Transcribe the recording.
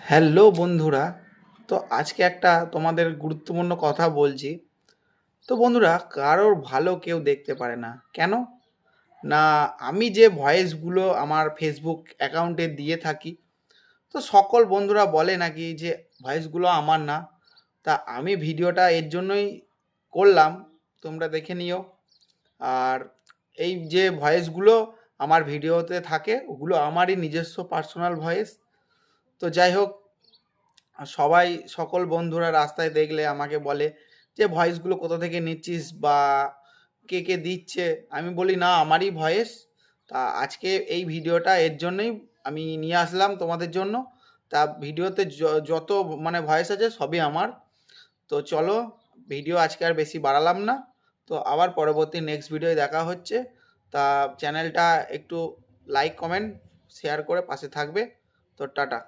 Hello বন্ধুরা। তো আজকে একটা তোমাদের গুরুত্বপূর্ণ কথা বলছি। তো বন্ধুরা, কারোর ভালো কেউ দেখতে পারে না কেন? না, আমি যে ভয়েসগুলো আমার ফেসবুক অ্যাকাউন্টে দিয়ে থাকি, তো সকল বন্ধুরা বলে নাকি যে ভয়েসগুলো আমার না। তা আমি ভিডিওটা এর জন্যই করলাম, তোমরা দেখে নিও। আর এই যে ভয়েসগুলো আমার ভিডিওতে থাকে, ওগুলো আমারই নিজস্ব পার্সোনাল ভয়েস। তো যাই হোক, সবাই সকল বন্ধুরা রাস্তায় দেখলে আমাকে বলে যে ভয়েসগুলো কোথা থেকে নিচ্ছিস বা কে কে দিচ্ছে। আমি বলি না, আমারই ভয়েস। তা আজকে এই ভিডিওটা এর জন্যই আমি নিয়ে আসলাম তোমাদের জন্য। তা ভিডিওতে যত মানে ভয়েস আছে সবই আমার। তো চলো, ভিডিও আজকে আর বেশি বাড়ালাম না। তো আবার পরবর্তী নেক্সট ভিডিও দেখা হচ্ছে। তা চ্যানেলটা একটু লাইক কমেন্ট শেয়ার করে পাশে থাকবে। তো টাটা।